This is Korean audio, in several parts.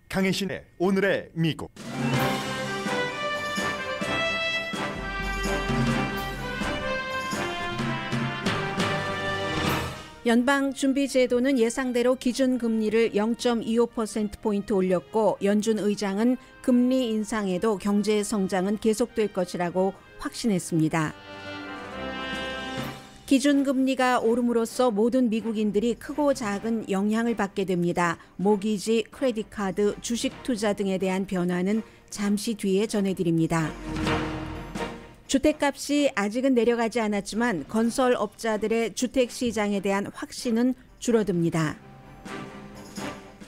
강혜신의 오늘의 미국. 연방준비제도는 예상대로 기준금리를 0.25%포인트 올렸고 연준 의장은 금리 인상에도 경제 성장은 계속될 것이라고 확신했습니다. 기준금리가 오름으로써 모든 미국인들이 크고 작은 영향을 받게 됩니다. 모기지, 크레딧카드, 주식 투자 등에 대한 변화는 잠시 뒤에 전해드립니다. 주택값이 아직은 내려가지 않았지만 건설업자들의 주택시장에 대한 확신은 줄어듭니다.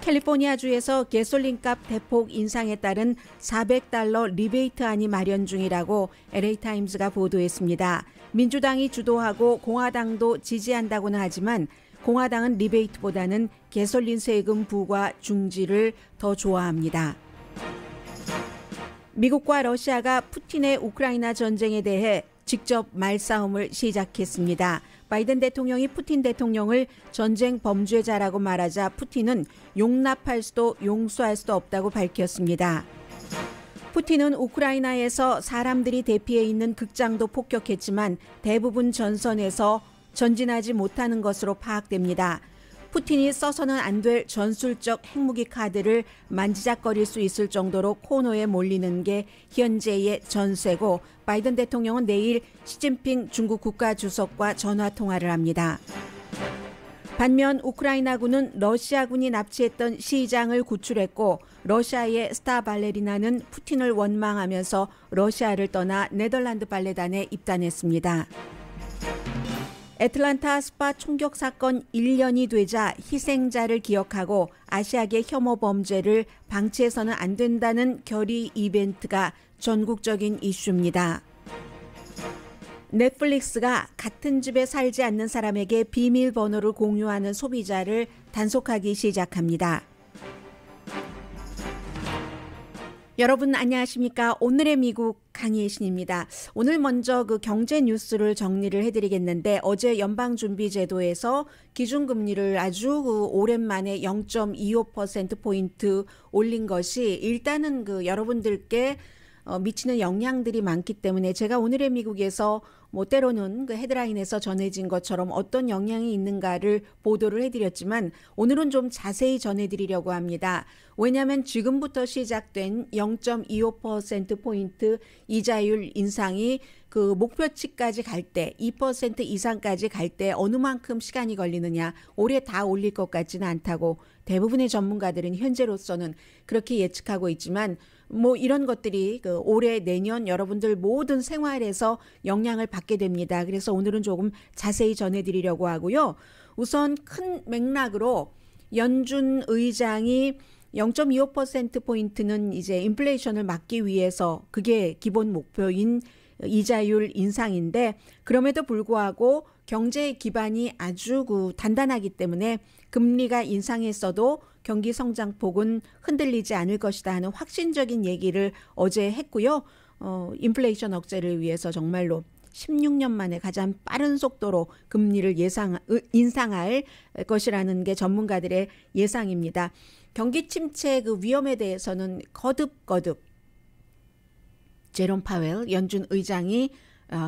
캘리포니아주에서 가솔린값 대폭 인상에 따른 $400 리베이트안이 마련 중이라고 LA타임스가 보도했습니다. 민주당이 주도하고 공화당도 지지한다고는 하지만 공화당은 리베이트보다는 가솔린 세금 부과 중지를 더 좋아합니다. 미국과 러시아가 푸틴의 우크라이나 전쟁에 대해 직접 말싸움을 시작했습니다. 바이든 대통령이 푸틴 대통령을 전쟁 범죄자라고 말하자 푸틴은 용납할 수도 용서할 수도 없다고 밝혔습니다. 푸틴은 우크라이나에서 사람들이 대피해 있는 극장도 폭격했지만 대부분 전선에서 전진하지 못하는 것으로 파악됩니다. 푸틴이 써서는 안 될 전술적 핵무기 카드를 만지작거릴 수 있을 정도로 코너에 몰리는 게 현재의 전세고 바이든 대통령은 내일 시진핑 중국 국가주석과 전화통화를 합니다. 반면 우크라이나군은 러시아군이 납치했던 시장을 구출했고 러시아의 스타 발레리나는 푸틴을 원망하면서 러시아를 떠나 네덜란드 발레단에 입단했습니다. 애틀란타 스파 총격 사건 1년이 되자 희생자를 기억하고 아시아계 혐오 범죄를 방치해서는 안 된다는 결의 이벤트가 전국적인 이슈입니다. 넷플릭스가 같은 집에 살지 않는 사람에게 비밀번호를 공유하는 소비자를 단속하기 시작합니다. 여러분 안녕하십니까? 오늘의 미국 강혜신입니다. 오늘 먼저 그 경제 뉴스를 정리를 해드리겠는데 어제 연방준비제도에서 기준금리를 아주 오랜만에 0.25%포인트 올린 것이 일단은 여러분들께 미치는 영향들이 많기 때문에 제가 오늘의 미국에서 때로는 헤드라인에서 전해진 것처럼 어떤 영향이 있는가를 보도를 해드렸지만 오늘은 좀 자세히 전해드리려고 합니다. 왜냐하면 지금부터 시작된 0.25%포인트 이자율 인상이 그 목표치까지 갈 때 2% 이상까지 갈 때 어느 만큼 시간이 걸리느냐, 올해 다 올릴 것 같지는 않다고 대부분의 전문가들은 현재로서는 그렇게 예측하고 있지만 이런 것들이 올해 내년 여러분들 모든 생활에서 영향을 받게 됩니다. 그래서 오늘은 조금 자세히 전해드리려고 하고요. 우선 큰 맥락으로 연준 의장이 0.25%포인트는 이제 인플레이션을 막기 위해서 그게 기본 목표인 이자율 인상인데 그럼에도 불구하고 경제의 기반이 아주 단단하기 때문에 금리가 인상했어도 경기 성장폭은 흔들리지 않을 것이다 하는 확신적인 얘기를 어제 했고요. 인플레이션 억제를 위해서 정말로 16년 만에 가장 빠른 속도로 금리를 인상할 것이라는 게 전문가들의 예상입니다. 경기 침체 위험에 대해서는 거듭 제롬 파웰 연준 의장이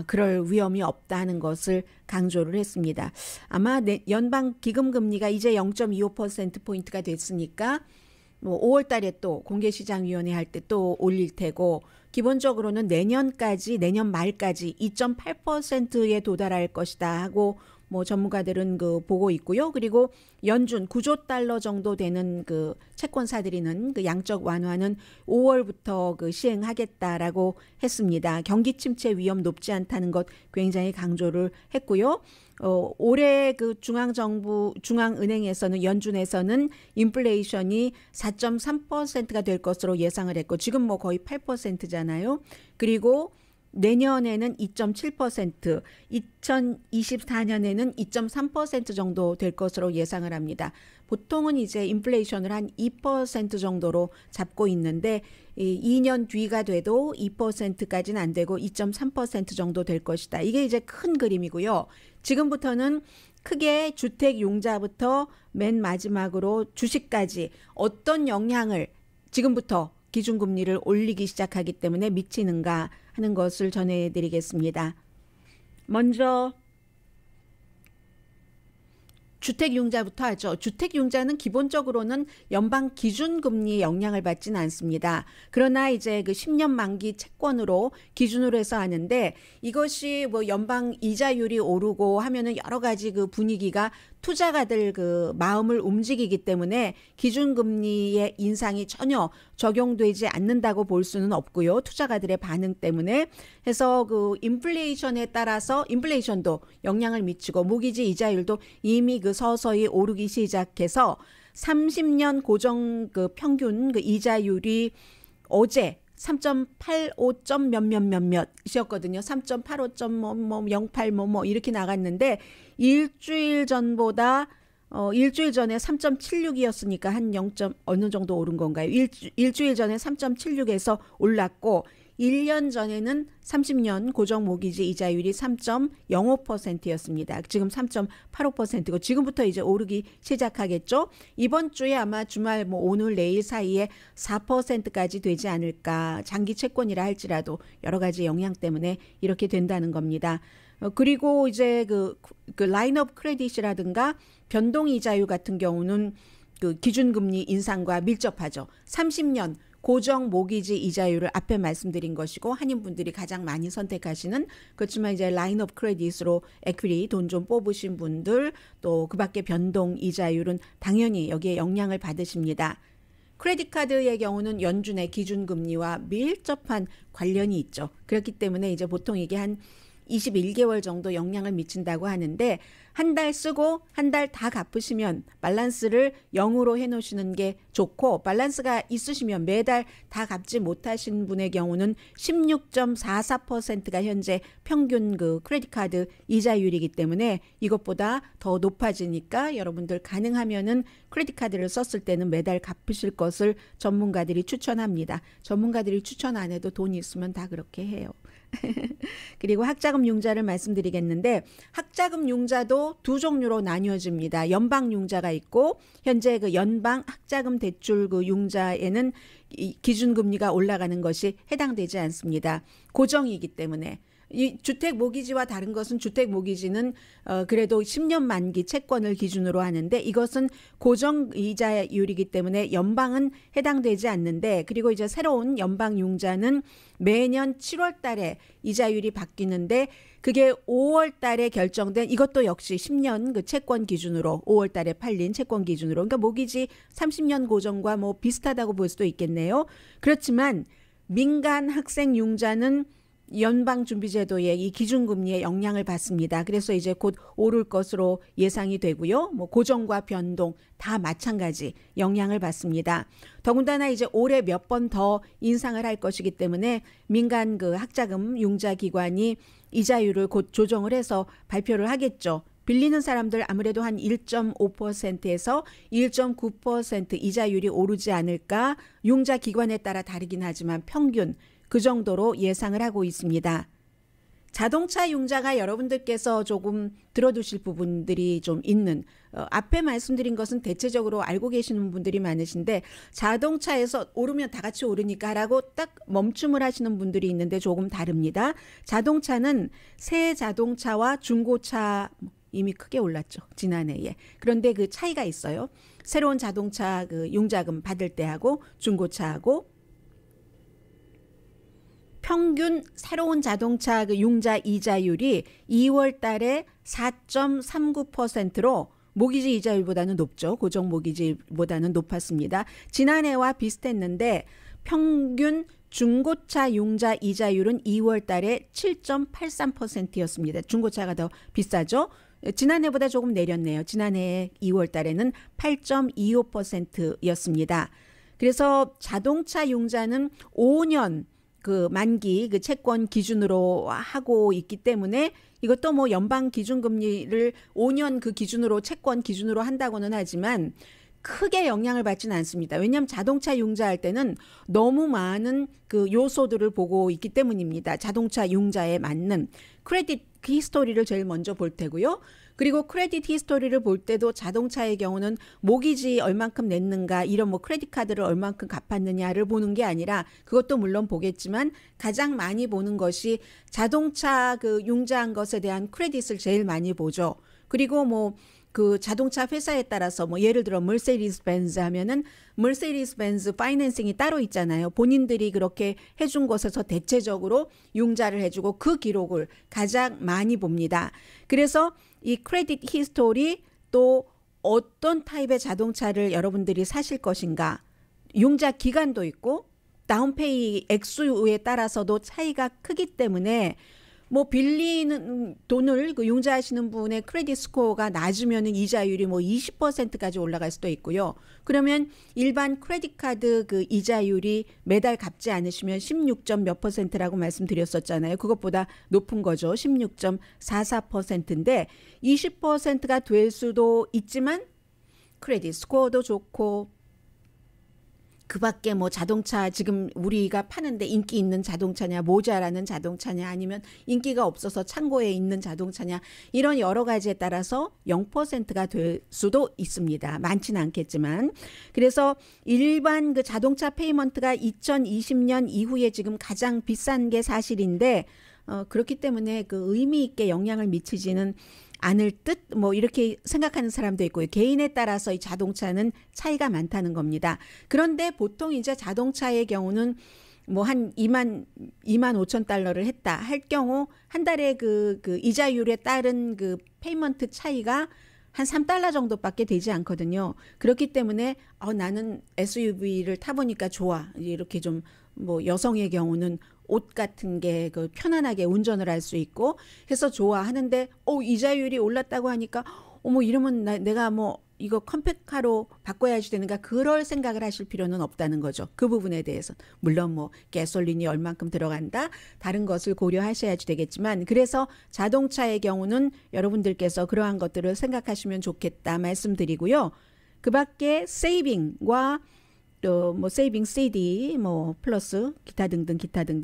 그럴 위험이 없다는 것을 강조를 했습니다. 아마 연방 기금금리가 이제 0.25%포인트가 됐으니까 5월 달에 또 공개시장위원회 할 때 또 올릴 테고 기본적으로는 내년 말까지 2.8%에 도달할 것이다 하고 전문가들은 보고 있고요. 그리고 연준 9조 달러 정도 되는 채권사들이는 양적 완화는 5월부터 시행하겠다라고 했습니다. 경기 침체 위험 높지 않다는 것 굉장히 강조를 했고요. 올해 중앙은행에서는 연준에서는 인플레이션이 4.3%가 될 것으로 예상을 했고 지금 거의 8%잖아요. 그리고 내년에는 2.7%, 2024년에는 2.3% 정도 될 것으로 예상을 합니다. 보통은 이제 인플레이션을 한 2% 정도로 잡고 있는데 2년 뒤가 돼도 2%까지는 안 되고 2.3% 정도 될 것이다. 이게 이제 큰 그림이고요. 지금부터는 크게 주택 용자부터 맨 마지막으로 주식까지 어떤 영향을 지금부터 기준금리를 올리기 시작하기 때문에 미치는가 하는 것을 전해드리겠습니다. 먼저 주택융자부터 하죠. 주택융자는 기본적으로는 연방 기준금리의 영향을 받지는 않습니다. 그러나 이제 그 10년 만기 채권으로 기준으로 해서 하는데 이것이 뭐 연방 이자율이 오르고 하면은 여러 가지 그 분위기가 투자가들 그 마음을 움직이기 때문에 기준금리의 인상이 전혀 적용되지 않는다고 볼 수는 없고요. 투자가들의 반응 때문에 해서 그 인플레이션에 따라서 인플레이션도 영향을 미치고 모기지 이자율도 이미 그 서서히 오르기 시작해서 30년 고정 그 평균 그 이자율이 어제 3.85점 몇몇몇몇이었거든요. 3.85점 08 이렇게 나갔는데 일주일 전에 3.76이었으니까 한 0점 어느 정도 오른 건가요? 일주일 전에 3.76에서 올랐고 1년 전에는 30년 고정 모기지 이자율이 3.05%였습니다. 지금 3.85%고 지금부터 이제 오르기 시작하겠죠. 이번 주에 아마 주말 뭐 오늘 내일 사이에 4%까지 되지 않을까. 장기 채권이라 할지라도 여러 가지 영향 때문에 이렇게 된다는 겁니다. 그리고 이제 그 라인 오브 크레딧이라든가 변동 이자율 같은 경우는 그 기준금리 인상과 밀접하죠. 30년 고정 모기지 이자율을 앞에 말씀드린 것이고 한인분들이 가장 많이 선택하시는 그렇지만 이제 라인 오브 크레딧으로 에퀴리 돈 좀 뽑으신 분들 또 그밖에 변동 이자율은 당연히 여기에 영향을 받으십니다. 크레딧 카드의 경우는 연준의 기준금리와 밀접한 관련이 있죠. 그렇기 때문에 이제 보통 이게 한 21개월 정도 영향을 미친다고 하는데 한 달 쓰고 한 달 다 갚으시면 밸런스를 0으로 해놓으시는 게 좋고 밸런스가 있으시면 매달 다 갚지 못하신 분의 경우는 16.44%가 현재 평균 그 크레딧 카드 이자율이기 때문에 이것보다 더 높아지니까 여러분들 가능하면은 크레딧 카드를 썼을 때는 매달 갚으실 것을 전문가들이 추천합니다. 전문가들이 추천 안 해도 돈이 있으면 다 그렇게 해요. 그리고 학자금 융자를 말씀드리겠는데 학자금 융자도 두 종류로 나뉘어집니다. 연방 융자가 있고 현재 그 연방 학자금 대출 그 융자에는 이 기준금리가 올라가는 것이 해당되지 않습니다. 고정이기 때문에. 이 주택 모기지와 다른 것은 주택 모기지는 그래도 10년 만기 채권을 기준으로 하는데 이것은 고정 이자율이기 때문에 연방은 해당되지 않는데 그리고 이제 새로운 연방 융자는 매년 7월 달에 이자율이 바뀌는데 그게 5월 달에 결정된 이것도 역시 10년 그 채권 기준으로 5월 달에 팔린 채권 기준으로 그러니까 모기지 30년 고정과 뭐 비슷하다고 볼 수도 있겠네요. 그렇지만 민간 학생 융자는 연방준비제도의 이 기준금리에 영향을 받습니다. 그래서 이제 곧 오를 것으로 예상이 되고요. 뭐 고정과 변동 다 마찬가지 영향을 받습니다. 더군다나 이제 올해 몇 번 더 인상을 할 것이기 때문에 민간 그 학자금 융자 기관이 이자율을 곧 조정을 해서 발표를 하겠죠. 빌리는 사람들 아무래도 한 1.5%에서 1.9% 이자율이 오르지 않을까. 융자 기관에 따라 다르긴 하지만 평균 그 정도로 예상을 하고 있습니다. 자동차 융자가 여러분들께서 조금 들어두실 부분들이 좀 있는 앞에 말씀드린 것은 대체적으로 알고 계시는 분들이 많으신데 자동차에서 오르면 다 같이 오르니까 라고 딱 멈춤을 하시는 분들이 있는데 조금 다릅니다. 자동차는 새 자동차와 중고차 이미 크게 올랐죠. 지난해에. 그런데 그 차이가 있어요. 새로운 자동차 그 융자금 받을 때하고 중고차하고 평균 새로운 자동차 그 융자 이자율이 2월 달에 4.39%로 모기지 이자율보다는 높죠. 고정 모기지보다는 높았습니다. 지난해와 비슷했는데 평균 중고차 융자 이자율은 2월 달에 7.83%였습니다. 중고차가 더 비싸죠. 지난해보다 조금 내렸네요. 지난해 2월 달에는 8.25%였습니다. 그래서 자동차 융자는 5년 그 만기 그 채권 기준으로 하고 있기 때문에 이것도 뭐 연방 기준금리를 5년 그 기준으로 채권 기준으로 한다고는 하지만 크게 영향을 받지는 않습니다. 왜냐하면 자동차 융자할 때는 너무 많은 그 요소들을 보고 있기 때문입니다. 자동차 융자에 맞는 크레딧 히스토리를 제일 먼저 볼 테고요. 그리고 크레딧 히스토리를 볼 때도 자동차의 경우는 모기지 얼만큼 냈는가 이런 뭐 크레딧 카드를 얼만큼 갚았느냐를 보는 게 아니라 그것도 물론 보겠지만 가장 많이 보는 것이 자동차 그 융자한 것에 대한 크레딧을 제일 많이 보죠. 그리고 뭐 그 자동차 회사에 따라서 뭐 예를 들어 머세디스 벤츠 하면은 머세디스 벤츠 파이낸싱이 따로 있잖아요. 본인들이 그렇게 해준 곳에서 대체적으로 융자를 해주고 그 기록을 가장 많이 봅니다. 그래서 이 크레딧 히스토리 또 어떤 타입의 자동차를 여러분들이 사실 것인가 융자 기간도 있고 다운페이 액수에 따라서도 차이가 크기 때문에 뭐 빌리는 돈을 그 융자하시는 분의 크레딧 스코어가 낮으면은 이자율이 뭐 20%까지 올라갈 수도 있고요. 그러면 일반 크레딧 카드 그 이자율이 매달 갚지 않으시면 16점 몇 %라고 말씀드렸었잖아요. 그것보다 높은 거죠. 16.44%인데 20%가 될 수도 있지만 크레딧 스코어도 좋고 그 밖에 뭐 자동차 지금 우리가 파는데 인기 있는 자동차냐 모자라는 자동차냐 아니면 인기가 없어서 창고에 있는 자동차냐 이런 여러 가지에 따라서 0%가 될 수도 있습니다. 많지는 않겠지만 그래서 일반 그 자동차 페이먼트가 2020년 이후에 지금 가장 비싼 게 사실인데 그렇기 때문에 그 의미 있게 영향을 미치지는 않을 듯 뭐 이렇게 생각하는 사람도 있고요. 개인에 따라서 이 자동차는 차이가 많다는 겁니다. 그런데 보통 이제 자동차의 경우는 뭐 한 2만 5천 달러를 했다 할 경우 한 달에 그 이자율에 따른 그 페이먼트 차이가 한 3달러 정도밖에 되지 않거든요. 그렇기 때문에 나는 SUV를 타보니까 좋아. 이렇게 좀 뭐 여성의 경우는 옷 같은 게 그 편안하게 운전을 할 수 있고 해서 좋아하는데 이자율이 올랐다고 하니까 이러면 내가 뭐 이거 컴팩카로 바꿔야지 되는가 그럴 생각을 하실 필요는 없다는 거죠. 그 부분에 대해서 물론 뭐 가솔린이 얼만큼 들어간다 다른 것을 고려하셔야지 되겠지만 그래서 자동차의 경우는 여러분들께서 그러한 것들을 생각하시면 좋겠다 말씀드리고요. 그 밖에 세이빙과 또 뭐 세이빙 CD 뭐 플러스 기타 등등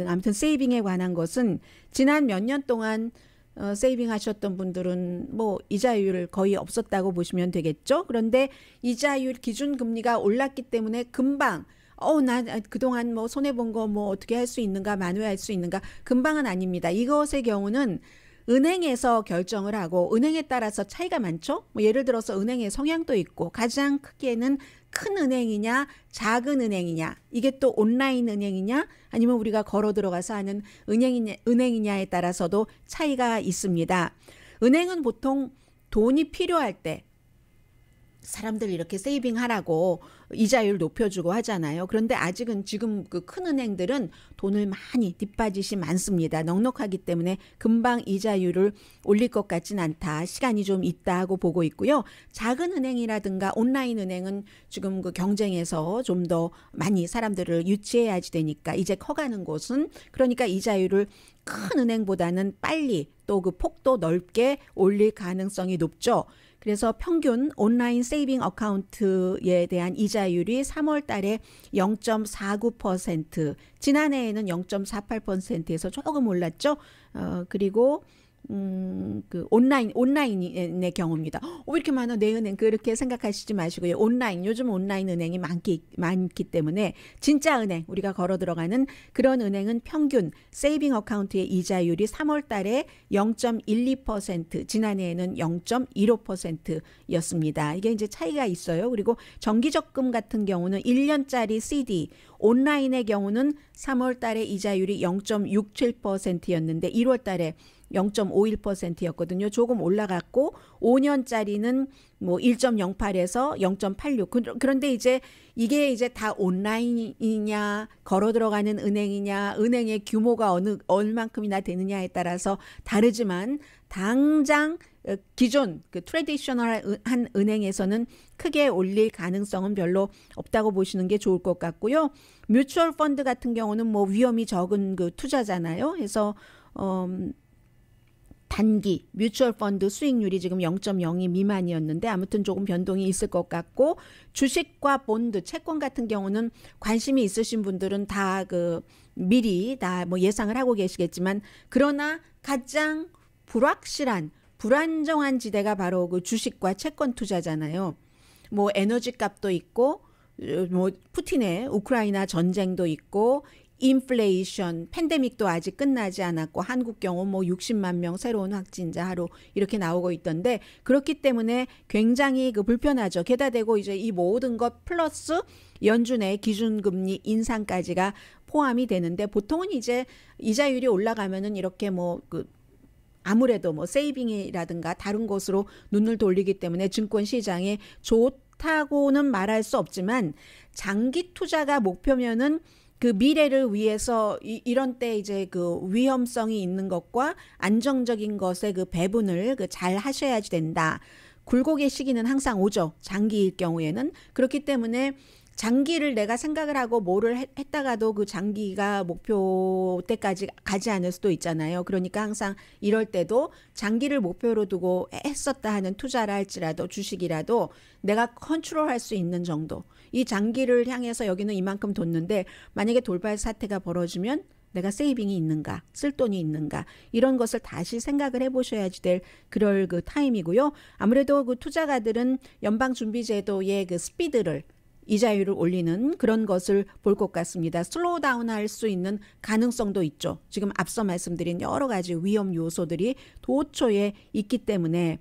아무튼 세이빙에 관한 것은 지난 몇 년 동안 세이빙 하셨던 분들은 뭐 이자율 거의 없었다고 보시면 되겠죠. 그런데 이자율 기준 금리가 올랐기 때문에 금방 나 그동안 뭐 손해 본 거 뭐 어떻게 할 수 있는가 만회할 수 있는가 금방은 아닙니다. 이것의 경우는 은행에서 결정을 하고 은행에 따라서 차이가 많죠. 뭐 예를 들어서 은행의 성향도 있고 가장 크게는 큰 은행이냐 작은 은행이냐 이게 또 온라인 은행이냐 아니면 우리가 걸어 들어가서 하는 은행이냐에 따라서도 차이가 있습니다. 은행은 보통 돈이 필요할 때 사람들 이렇게 세이빙 하라고 이자율 높여주고 하잖아요. 그런데 아직은 지금 그 큰 은행들은 돈을 많이 뒷바짓이 많습니다. 넉넉하기 때문에 금방 이자율을 올릴 것 같진 않다. 시간이 좀 있다 하고 보고 있고요. 작은 은행이라든가 온라인 은행은 지금 그 경쟁에서 좀 더 많이 사람들을 유치해야지 되니까 이제 커가는 곳은 그러니까 이자율을 큰 은행보다는 빨리 또 그 폭도 넓게 올릴 가능성이 높죠. 그래서 평균 온라인 세이빙 어카운트에 대한 이자율이 3월 달에 0.49%, 지난해에는 0.48%에서 조금 올랐죠. 그리고 그 온라인의 경우입니다. 왜 이렇게 많아 내 은행 그렇게 생각하시지 마시고요. 요즘 온라인 은행이 많기 때문에 진짜 은행 우리가 걸어 들어가는 그런 은행은 평균 세이빙 어카운트의 이자율이 3월 달에 0.12%, 지난해에는 0.15%였습니다. 이게 이제 차이가 있어요. 그리고 정기적금 같은 경우는 1년짜리 CD 온라인의 경우는 3월 달에 이자율이 0.67%였는데 1월 달에 0.51%였거든요. 조금 올라갔고 5년짜리는 뭐 1.08에서 0.86. 그런데 이제 이게 이제 다 온라인이냐 걸어 들어가는 은행이냐 은행의 규모가 얼만큼이나 되느냐에 따라서 다르지만 당장 기존 그 트래디셔널한 은행에서는 크게 올릴 가능성은 별로 없다고 보시는 게 좋을 것 같고요. 뮤추얼 펀드 같은 경우는 뭐 위험이 적은 그 투자잖아요. 그래서 단기 뮤추얼 펀드 수익률이 지금 0.02 미만이었는데 아무튼 조금 변동이 있을 것 같고 주식과 본드, 채권 같은 경우는 관심이 있으신 분들은 다 그 미리 다 뭐 예상을 하고 계시겠지만 그러나 가장 불확실한 불안정한 지대가 바로 그 주식과 채권 투자잖아요. 뭐 에너지 값도 있고 뭐 푸틴의 우크라이나 전쟁도 있고 인플레이션, 팬데믹도 아직 끝나지 않았고 한국 경우 뭐 60만 명 새로운 확진자 하루 이렇게 나오고 있던데 그렇기 때문에 굉장히 그 불편하죠. 게다 대고 이제 이 모든 것 플러스 연준의 기준금리 인상까지가 포함이 되는데 보통은 이제 이자율이 올라가면은 이렇게 뭐 그 아무래도 뭐 세이빙이라든가 다른 곳으로 눈을 돌리기 때문에 증권 시장에 좋다고는 말할 수 없지만 장기 투자가 목표면은 그 미래를 위해서 이런 때 이제 그 위험성이 있는 것과 안정적인 것의 그 배분을 그 잘 하셔야지 된다. 굴곡의 시기는 항상 오죠. 장기일 경우에는. 그렇기 때문에 장기를 내가 생각을 하고 뭐를 했다가도 그 장기가 목표 때까지 가지 않을 수도 있잖아요. 그러니까 항상 이럴 때도 장기를 목표로 두고 했었다 하는 투자를 할지라도 주식이라도 내가 컨트롤할 수 있는 정도. 이 장기를 향해서 여기는 이만큼 뒀는데 만약에 돌발 사태가 벌어지면 내가 세이빙이 있는가, 쓸 돈이 있는가 이런 것을 다시 생각을 해보셔야지 될 그럴 그 타임이고요. 아무래도 그 투자가들은 연방준비제도의 그 스피드를 이자율을 올리는 그런 것을 볼 것 같습니다. 슬로우 다운 할 수 있는 가능성도 있죠. 지금 앞서 말씀드린 여러 가지 위험 요소들이 도처에 있기 때문에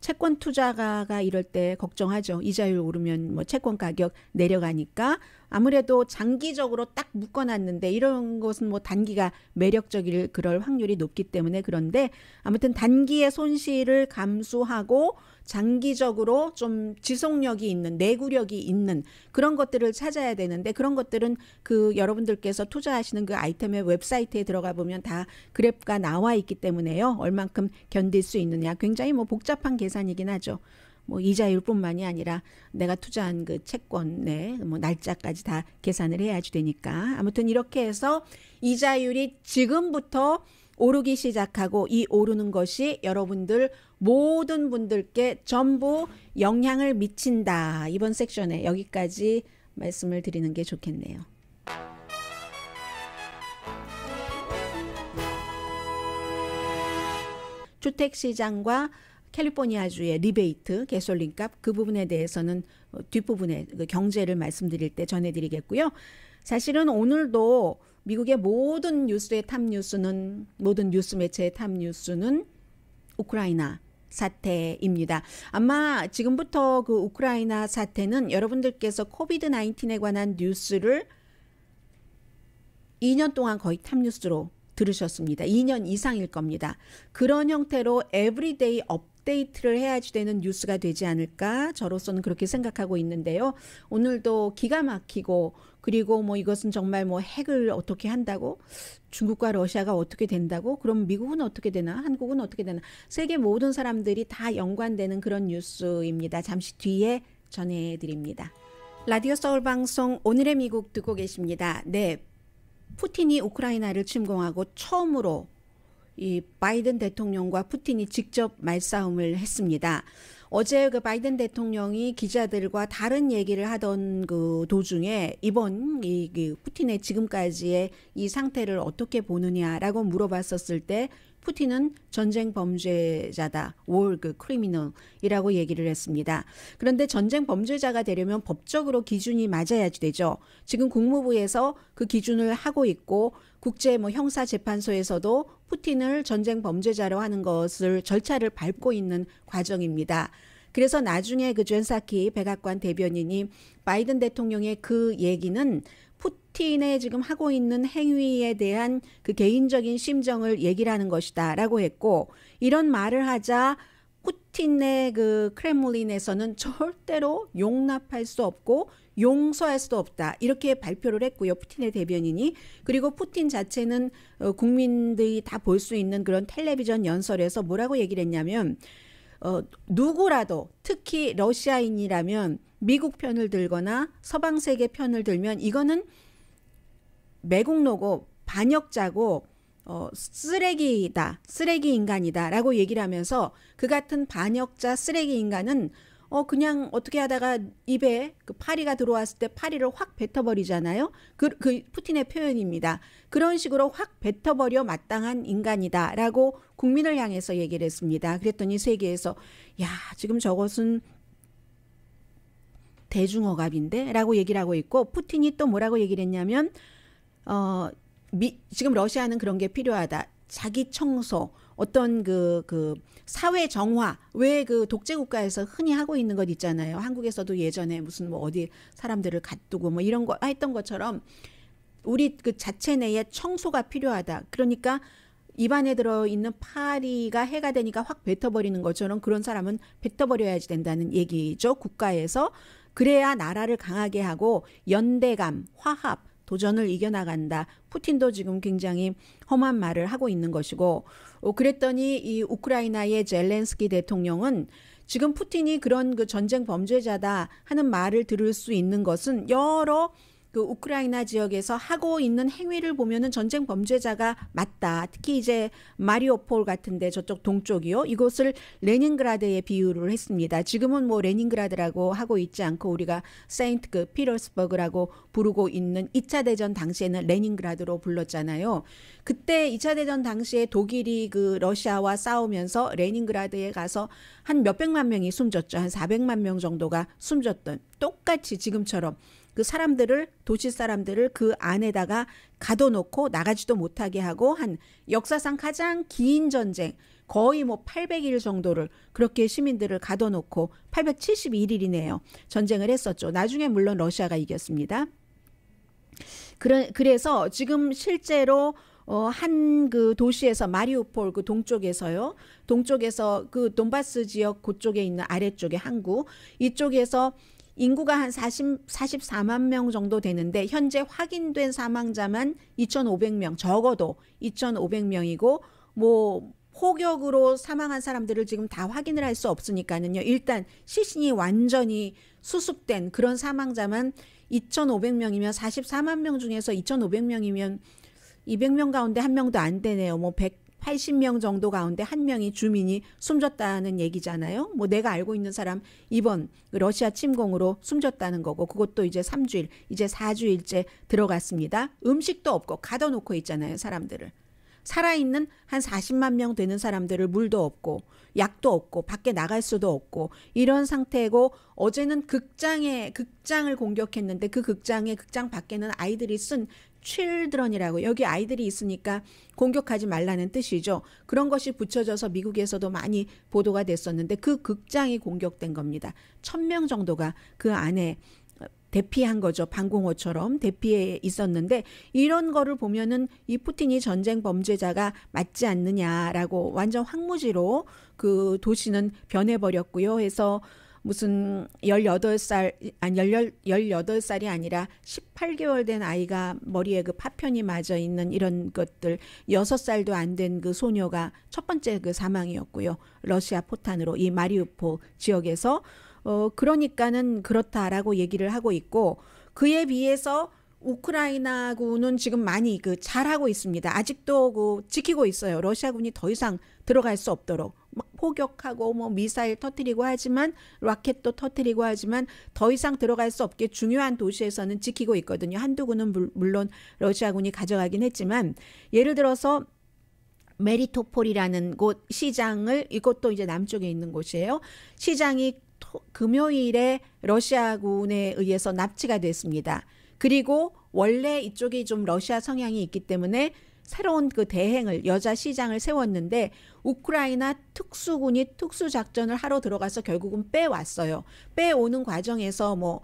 채권 투자가가 이럴 때 걱정하죠. 이자율 오르면 뭐 채권 가격 내려가니까 아무래도 장기적으로 딱 묶어놨는데 이런 것은 뭐 단기가 매력적일 그럴 확률이 높기 때문에 그런데 아무튼 단기의 손실을 감수하고 장기적으로 좀 지속력이 있는 내구력이 있는 그런 것들을 찾아야 되는데 그런 것들은 그 여러분들께서 투자하시는 그 아이템의 웹사이트에 들어가 보면 다 그래프가 나와 있기 때문에요. 얼만큼 견딜 수 있느냐 굉장히 뭐 복잡한 계산이긴 하죠. 뭐 이자율뿐만이 아니라 내가 투자한 그 채권의 뭐 날짜까지 다 계산을 해야지 되니까 아무튼 이렇게 해서 이자율이 지금부터 오르기 시작하고 이 오르는 것이 여러분들 모든 분들께 전부 영향을 미친다. 이번 섹션에 여기까지 말씀을 드리는 게 좋겠네요. 주택시장과 캘리포니아주의 리베이트, 가솔린값 그 부분에 대해서는 뒷부분에 그 경제를 말씀드릴 때 전해드리겠고요. 사실은 오늘도 미국의 모든 뉴스의 탑 뉴스는 모든 뉴스 매체의 탑 뉴스는 우크라이나 사태입니다. 아마 지금부터 그 우크라이나 사태는 여러분들께서 코비드 19에 관한 뉴스를 2년 동안 거의 탑 뉴스로 들으셨습니다. 2년 이상일 겁니다. 그런 형태로 에브리데이 업데이트를 해야지 되는 뉴스가 되지 않을까 저로서는 그렇게 생각하고 있는데요. 오늘도 기가 막히고 그리고 뭐 이것은 정말 뭐 핵을 어떻게 한다고 중국과 러시아가 어떻게 된다고 그럼 미국은 어떻게 되나 한국은 어떻게 되나 세계 모든 사람들이 다 연관되는 그런 뉴스입니다. 잠시 뒤에 전해드립니다. 라디오 서울 방송 오늘의 미국 듣고 계십니다. 네, 푸틴이 우크라이나를 침공하고 처음으로 이 바이든 대통령과 푸틴이 직접 말싸움을 했습니다. 어제 그 바이든 대통령이 기자들과 다른 얘기를 하던 그 도중에 이번 이 푸틴의 지금까지의 이 상태를 어떻게 보느냐라고 물어봤었을 때 푸틴은 전쟁 범죄자다, war criminal이라고 얘기를 했습니다. 그런데 전쟁 범죄자가 되려면 법적으로 기준이 맞아야지 되죠. 지금 국무부에서 그 기준을 하고 있고 국제 뭐 형사재판소에서도 푸틴을 전쟁 범죄자로 하는 것을 절차를 밟고 있는 과정입니다. 그래서 나중에 그 존사키 백악관 대변인이 바이든 대통령의 그 얘기는 푸틴의 지금 하고 있는 행위에 대한 그 개인적인 심정을 얘기를 하는 것이다 라고 했고 이런 말을 하자 푸틴의 그 크렘린에서는 절대로 용납할 수 없고 용서할 수도 없다 이렇게 발표를 했고요. 푸틴의 대변인이 그리고 푸틴 자체는 국민들이 다 볼 수 있는 그런 텔레비전 연설에서 뭐라고 얘기를 했냐면 누구라도 특히 러시아인이라면 미국 편을 들거나 서방 세계 편을 들면 이거는 매국노고 반역자고 쓰레기다, 쓰레기 인간이다 라고 얘기를 하면서 그 같은 반역자 쓰레기 인간은 그냥 어떻게 하다가 입에 그 파리가 들어왔을 때 파리를 확 뱉어버리잖아요. 그 푸틴의 표현입니다. 그런 식으로 확 뱉어버려 마땅한 인간이다라고 국민을 향해서 얘기를 했습니다. 그랬더니 세계에서 야, 지금 저것은 대중억압인데? 라고 얘기를 하고 있고, 푸틴이 또 뭐라고 얘기를 했냐면 지금 러시아는 그런 게 필요하다. 자기 청소, 어떤 그 사회 정화, 왜 그 독재 국가에서 흔히 하고 있는 것 있잖아요. 한국에서도 예전에 무슨 뭐 어디 사람들을 갖두고 뭐 이런 거 했던 것처럼 우리 그 자체 내에 청소가 필요하다. 그러니까 입안에 들어있는 파리가 해가 되니까 확 뱉어버리는 것처럼 그런 사람은 뱉어버려야지 된다는 얘기죠. 국가에서. 그래야 나라를 강하게 하고 연대감, 화합, 도전을 이겨나간다. 푸틴도 지금 굉장히 험한 말을 하고 있는 것이고, 그랬더니 이 우크라이나의 젤렌스키 대통령은 지금 푸틴이 그런 그 전쟁 범죄자다 하는 말을 들을 수 있는 것은 여러 그 우크라이나 지역에서 하고 있는 행위를 보면은 전쟁 범죄자가 맞다. 특히 이제 마리오폴 같은데 저쪽 동쪽이요. 이곳을 레닌그라드에 비유를 했습니다. 지금은 뭐 레닌그라드라고 하고 있지 않고 우리가 세인트 그 피터스버그라고 부르고 있는 2차 대전 당시에는 레닌그라드로 불렀잖아요. 그때 2차 대전 당시에 독일이 그 러시아와 싸우면서 레닌그라드에 가서 한 몇백만 명이 숨졌죠. 한 400만 명 정도가 숨졌던, 똑같이 지금처럼 그 사람들을, 도시 사람들을 그 안에다가 가둬놓고 나가지도 못하게 하고 한 역사상 가장 긴 전쟁, 거의 뭐 800일 정도를 그렇게 시민들을 가둬놓고 871일이네요. 전쟁을 했었죠. 나중에 물론 러시아가 이겼습니다. 그래서 지금 실제로 한 그 도시에서 마리우폴 그 동쪽에서요. 동쪽에서 그 돈바스 지역 그쪽에 있는 아래쪽에 항구 이쪽에서 인구가 한 44만 명 정도 되는데 현재 확인된 사망자만 2,500명, 적어도 2,500명이고 뭐 폭격으로 사망한 사람들을 지금 다 확인을 할 수 없으니까는요. 일단 시신이 완전히 수습된 그런 사망자만 2,500명이면 44만 명 중에서 2,500명이면 200명 가운데 한 명도 안 되네요. 뭐 180명 정도 가운데 한 명이 주민이 숨졌다는 얘기잖아요. 뭐 내가 알고 있는 사람 이번 러시아 침공으로 숨졌다는 거고, 그것도 이제 3주일, 이제 4주일째 들어갔습니다. 음식도 없고 가둬놓고 있잖아요, 사람들을. 살아있는 한 40만 명 되는 사람들을 물도 없고 약도 없고 밖에 나갈 수도 없고 이런 상태고, 어제는 극장을 공격했는데 그 극장 밖에는 아이들이 쓴 children이라고, 여기 아이들이 있으니까 공격하지 말라는 뜻이죠. 그런 것이 붙여져서 미국에서도 많이 보도가 됐었는데 그 극장이 공격된 겁니다. 1,000명 정도가 그 안에 대피한 거죠. 방공호처럼 대피해 있었는데, 이런 거를 보면은 이 푸틴이 전쟁 범죄자가 맞지 않느냐라고 완전 황무지로 그 도시는 변해버렸고요. 해서 무슨 18살이 아니라 18개월 된 아이가 머리에 그 파편이 맞아 있는 이런 것들, 6살도 안 된 그 소녀가 첫 번째 그 사망이었고요. 러시아 포탄으로 이 마리우폴 지역에서. 그러니까는 그렇다라고 얘기를 하고 있고, 그에 비해서 우크라이나군은 지금 많이 그 잘하고 있습니다. 아직도 그 지키고 있어요. 러시아군이 더 이상 들어갈 수 없도록 막 포격하고 뭐 미사일 터뜨리고 하지만, 로켓도 터뜨리고 하지만 더 이상 들어갈 수 없게 중요한 도시에서는 지키고 있거든요. 한두 군은 물론 러시아군이 가져가긴 했지만, 예를 들어서 메리토폴이라는 곳 시장을, 이것도 이제 남쪽에 있는 곳이에요. 시장이 금요일에 러시아군에 의해서 납치가 됐습니다. 그리고 원래 이쪽이 좀 러시아 성향이 있기 때문에 새로운 그 대행을, 여자 시장을 세웠는데 우크라이나 특수군이 특수작전을 하러 들어가서 결국은 빼왔어요. 빼오는 과정에서 뭐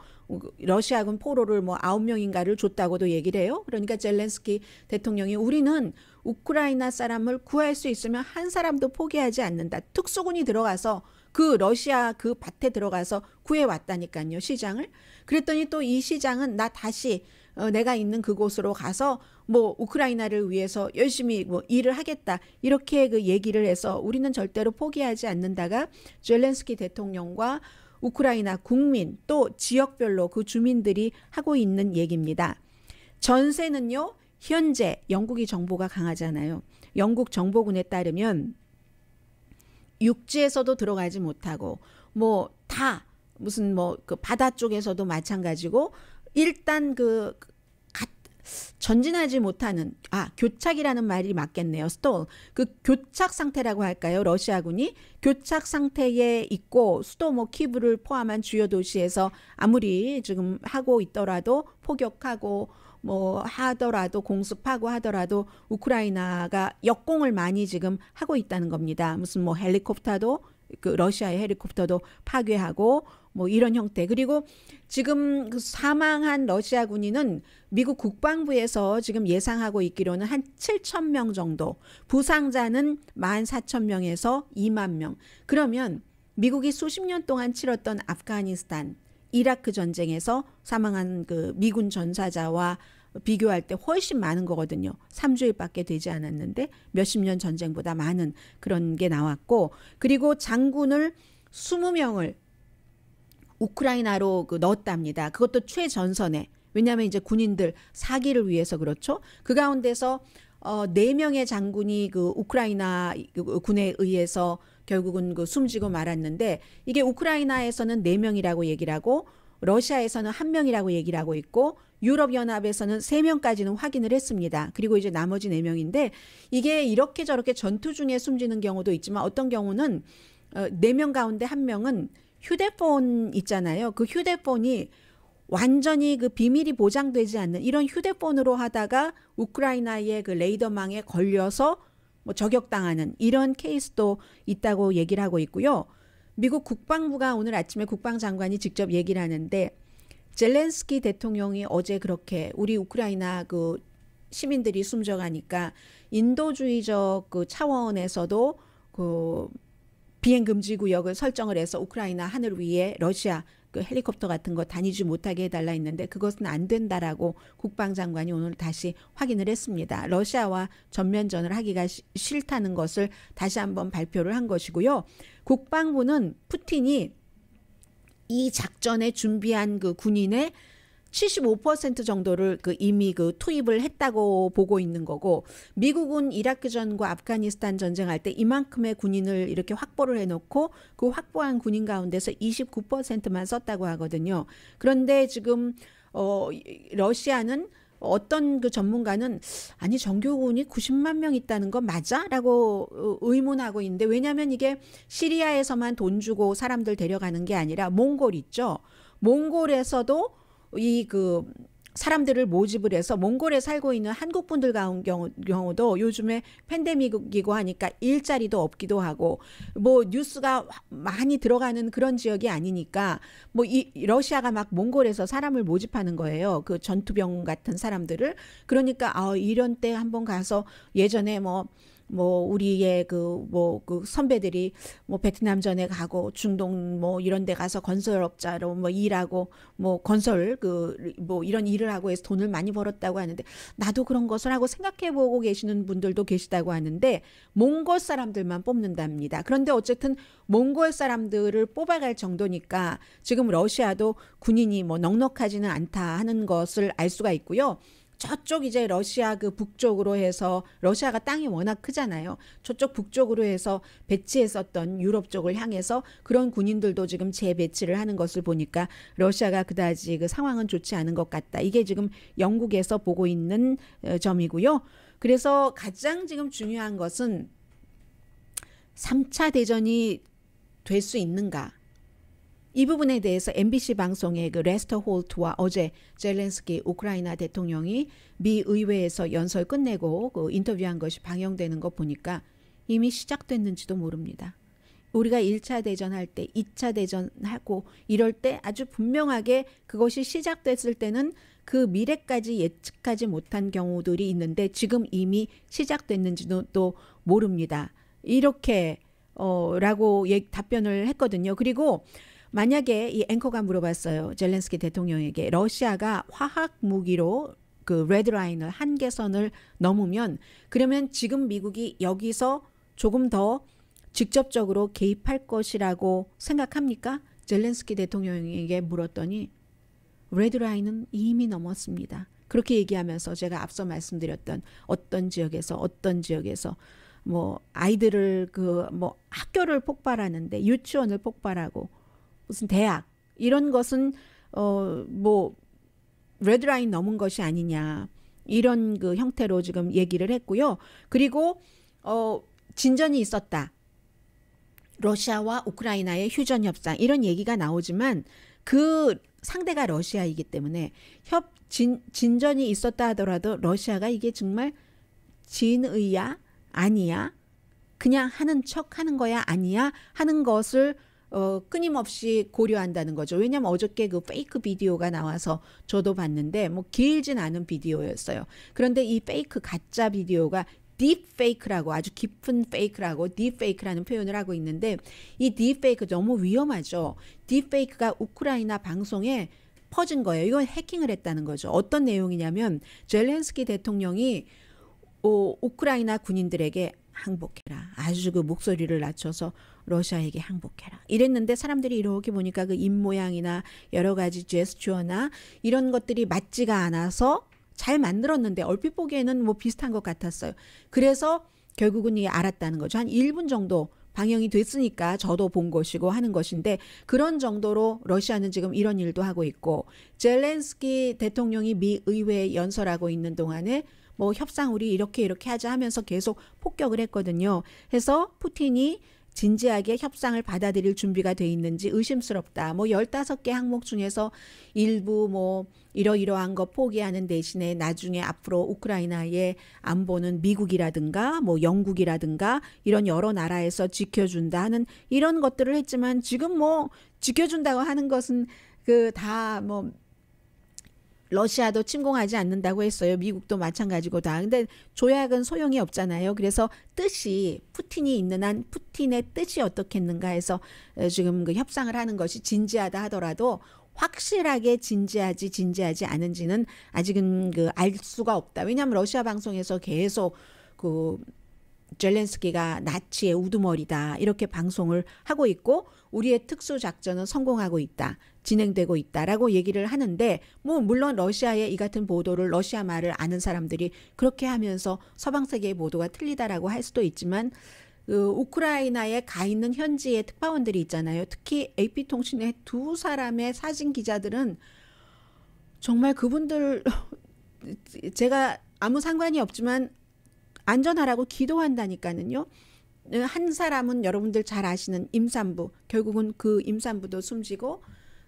러시아군 포로를 뭐 9명인가를 줬다고도 얘기를 해요. 그러니까 젤렌스키 대통령이 우리는 우크라이나 사람을 구할 수 있으면 한 사람도 포기하지 않는다. 특수군이 들어가서 그 러시아 그 밭에 들어가서 구해왔다니까요, 시장을. 그랬더니 또 이 시장은 나 다시 내가 있는 그곳으로 가서 뭐 우크라이나를 위해서 열심히 뭐 일을 하겠다, 이렇게 그 얘기를 해서 우리는 절대로 포기하지 않는다가 젤렌스키 대통령과 우크라이나 국민 또 지역별로 그 주민들이 하고 있는 얘기입니다. 전세는요, 현재 영국이 정보가 강하잖아요. 영국 정보군에 따르면 육지에서도 들어가지 못하고 뭐 다 무슨 뭐 그 바다 쪽에서도 마찬가지고 일단 전진하지 못하는 교착이라는 말이 맞겠네요. 스톨. 그 교착 상태라고 할까요? 러시아군이 교착 상태에 있고 수도 뭐 키브를 포함한 주요 도시에서 아무리 지금 하고 있더라도 포격하고 뭐 하더라도 공습하고 하더라도 우크라이나가 역공을 많이 지금 하고 있다는 겁니다. 무슨 뭐 헬리콥터도 그 러시아의 헬리콥터도 파괴하고 뭐 이런 형태. 그리고 지금 그 사망한 러시아 군인은 미국 국방부에서 지금 예상하고 있기로는 한 7천 명 정도, 부상자는 14,000명에서 2만 명. 그러면 미국이 수십 년 동안 치렀던 아프가니스탄, 이라크 전쟁에서 사망한 그 미군 전사자와 비교할 때 훨씬 많은 거거든요. 3주일밖에 되지 않았는데 몇십 년 전쟁보다 많은 그런 게 나왔고, 그리고 장군을 20명을 우크라이나로 넣었답니다. 그것도 최전선에. 왜냐하면 이제 군인들 사기를 위해서 그렇죠. 그 가운데서 4명의 장군이 그 우크라이나 군에 의해서 결국은 그 숨지고 말았는데, 이게 우크라이나에서는 4명이라고 얘기를 하고 러시아에서는 1명이라고 얘기를 하고 있고 유럽연합에서는 3명까지는 확인을 했습니다. 그리고 이제 나머지 4명인데 이게 이렇게 저렇게 전투 중에 숨지는 경우도 있지만 어떤 경우는 4명 가운데 1명은 휴대폰 있잖아요. 그 휴대폰이 완전히 그 비밀이 보장되지 않는 이런 휴대폰으로 하다가 우크라이나의 그 레이더망에 걸려서 뭐 저격당하는 이런 케이스도 있다고 얘기를 하고 있고요. 미국 국방부가 오늘 아침에 국방장관이 직접 얘기를 하는데, 젤렌스키 대통령이 어제 그렇게 우리 우크라이나 그 시민들이 숨져가니까 인도주의적 그 차원에서도 그 비행 금지 구역을 설정을 해서 우크라이나 하늘 위에 러시아 그 헬리콥터 같은 거 다니지 못하게 해달라 했는데 그것은 안 된다라고 국방장관이 오늘 다시 확인을 했습니다. 러시아와 전면전을 하기가 싫다는 것을 다시 한번 발표를 한 것이고요. 국방부는 푸틴이 이 작전에 준비한 그 군인의 75% 정도를 그 이미 그 투입을 했다고 보고 있는 거고, 미국은 이라크전과 아프가니스탄 전쟁할 때 이만큼의 군인을 이렇게 확보를 해놓고 그 확보한 군인 가운데서 29%만 썼다고 하거든요. 그런데 지금 러시아는 어떤 그 전문가는 아니 정규군이 90만 명 있다는 거 맞아? 라고 의문하고 있는데, 왜냐하면 이게 시리아에서만 돈 주고 사람들 데려가는 게 아니라 몽골 있죠. 몽골에서도 이 그 사람들을 모집을 해서 몽골에 살고 있는 한국 분들 경우도 요즘에 팬데믹이고 하니까 일자리도 없기도 하고 뭐 뉴스가 많이 들어가는 그런 지역이 아니니까 뭐 이 러시아가 막 몽골에서 사람을 모집하는 거예요. 그 전투병 같은 사람들을. 그러니까 이런 때 한번 가서 예전에 뭐 우리의 그 선배들이 뭐 베트남전에 가고 중동 뭐 이런 데 가서 건설업자로 뭐 일하고 뭐 건설 이런 일을 하고 해서 돈을 많이 벌었다고 하는데, 나도 그런 것을 하고 생각해 보고 계시는 분들도 계시다고 하는데 몽골 사람들만 뽑는답니다. 그런데 어쨌든 몽골 사람들을 뽑아갈 정도니까 지금 러시아도 군인이 뭐 넉넉하지는 않다 하는 것을 알 수가 있고요. 저쪽 이제 러시아 그 북쪽으로 해서, 러시아가 땅이 워낙 크잖아요. 저쪽 북쪽으로 해서 배치했었던 유럽 쪽을 향해서 그런 군인들도 지금 재배치를 하는 것을 보니까 러시아가 그다지 그 상황은 좋지 않은 것 같다. 이게 지금 영국에서 보고 있는 점이고요. 그래서 가장 지금 중요한 것은 3차 대전이 될 수 있는가? 이 부분에 대해서 MBC 방송의 그 레스터 홀트와 어제 젤렌스키 우크라이나 대통령이 미 의회에서 연설 끝내고 그 인터뷰한 것이 방영되는 거 보니까 이미 시작됐는지도 모릅니다. 우리가 1차 대전할 때 2차 대전하고 이럴 때 아주 분명하게 그것이 시작됐을 때는 그 미래까지 예측하지 못한 경우들이 있는데 지금 이미 시작됐는지도 또 모릅니다. 이렇게 라고 답변을 했거든요. 그리고 만약에 이 앵커가 물어봤어요. 젤렌스키 대통령에게 러시아가 화학 무기로 그 레드라인을 한계선을 넘으면 그러면 지금 미국이 여기서 조금 더 직접적으로 개입할 것이라고 생각합니까? 젤렌스키 대통령에게 물었더니 레드라인은 이미 넘었습니다. 그렇게 얘기하면서 제가 앞서 말씀드렸던 어떤 지역에서 뭐 아이들을 그 뭐 학교를 폭발하는데 유치원을 폭발하고 무슨 대학 이런 것은 뭐 레드라인 넘은 것이 아니냐 이런 그 형태로 지금 얘기를 했고요. 그리고 진전이 있었다. 러시아와 우크라이나의 휴전 협상 이런 얘기가 나오지만 그 상대가 러시아이기 때문에 진전이 있었다 하더라도 러시아가 이게 정말 진의야 아니야 그냥 하는 척 하는 거야 아니야 하는 것을 끊임없이 고려한다는 거죠. 왜냐하면 어저께 그 페이크 비디오가 나와서 저도 봤는데 뭐 길진 않은 비디오였어요. 그런데 이 페이크 가짜 비디오가 딥페이크라고 아주 깊은 페이크라고 딥페이크라는 표현을 하고 있는데 이 딥페이크 너무 위험하죠. 딥페이크가 우크라이나 방송에 퍼진 거예요. 이건 해킹을 했다는 거죠. 어떤 내용이냐면 젤렌스키 대통령이 우크라이나 군인들에게 항복해라. 아주 그 목소리를 낮춰서 러시아에게 항복해라. 이랬는데 사람들이 이렇게 보니까 그 입모양이나 여러 가지 제스처나 이런 것들이 맞지가 않아서 잘 만들었는데 얼핏 보기에는 뭐 비슷한 것 같았어요. 그래서 결국은 이게 알았다는 거죠. 한 1분 정도 방영이 됐으니까 저도 본 것이고 하는 것인데 그런 정도로 러시아는 지금 이런 일도 하고 있고 젤렌스키 대통령이 미 의회에 연설하고 있는 동안에 뭐 협상 우리 이렇게 하자 하면서 계속 폭격을 했거든요. 해서 푸틴이 진지하게 협상을 받아들일 준비가 돼 있는지 의심스럽다. 뭐 15개 항목 중에서 일부 뭐 이러이러한 거 포기하는 대신에 나중에 앞으로 우크라이나의 안보는 미국이라든가 뭐 영국이라든가 이런 여러 나라에서 지켜준다 하는 이런 것들을 했지만 지금 뭐 지켜준다고 하는 것은 그 다 뭐 러시아도 침공하지 않는다고 했어요. 미국도 마찬가지고 다. 근데 조약은 소용이 없잖아요. 그래서 뜻이 푸틴이 있는 한 푸틴의 뜻이 어떻겠는가 해서 지금 그 협상을 하는 것이 진지하다 하더라도 확실하게 진지하지 않은지는 아직은 그 알 수가 없다. 왜냐하면 러시아 방송에서 계속 그 젤렌스키가 나치의 우두머리다 이렇게 방송을 하고 있고 우리의 특수작전은 성공하고 있다. 진행되고 있다라고 얘기를 하는데 뭐 물론 러시아의 이 같은 보도를 러시아 말을 아는 사람들이 그렇게 하면서 서방 세계의 보도가 틀리다라고 할 수도 있지만 우크라이나에 가 있는 현지의 특파원들이 있잖아요. 특히 AP통신의 두 사람의 사진 기자들은 정말 그분들 제가 아무 상관이 없지만 안전하라고 기도한다니까는요. 한 사람은 여러분들 잘 아시는 임산부, 결국은 그 임산부도 숨지고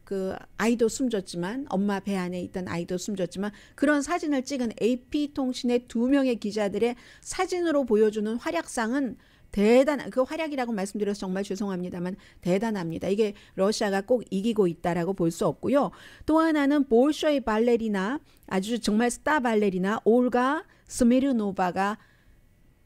그 아이도 숨졌지만 엄마 배 안에 있던 아이도 숨졌지만 그런 사진을 찍은 AP통신의 2명의 기자들의 사진으로 보여주는 활약상은 대단한 그 활약이라고 말씀드려서 정말 죄송합니다만 대단합니다. 이게 러시아가 꼭 이기고 있다라고 볼 수 없고요. 또 하나는 볼쇼이 발레리나 아주 정말 스타 발레리나 올가 스미르노바가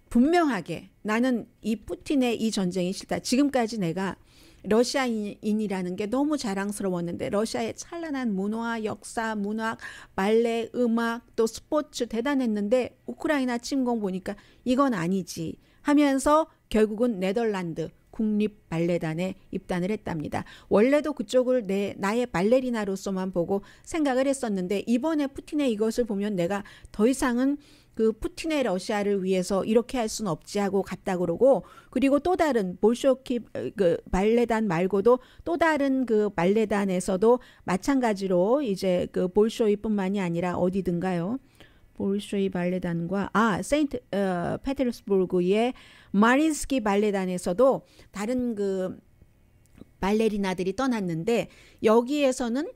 분명하게 나는 이 푸틴의 이 전쟁이 싫다. 지금까지 내가 러시아인이라는 게 너무 자랑스러웠는데 러시아의 찬란한 문화, 역사, 문학, 발레, 음악, 또 스포츠 대단했는데 우크라이나 침공 보니까 이건 아니지 하면서 결국은 네덜란드 국립 발레단에 입단을 했답니다. 원래도 그쪽을 나의 발레리나로서만 보고 생각을 했었는데 이번에 푸틴의 이것을 보면 내가 더 이상은 그 푸틴의 러시아를 위해서 이렇게 할 수는 없지 하고 갔다 그러고 그리고 또 다른 볼쇼키 그 발레단 말고도 또 다른 그 발레단에서도 마찬가지로 이제 그 볼쇼이뿐만이 아니라 어디든가요? 볼쇼이 발레단과 세인트 페테르스부르크의 마린스키 발레단에서도 다른 그 발레리나들이 떠났는데 여기에서는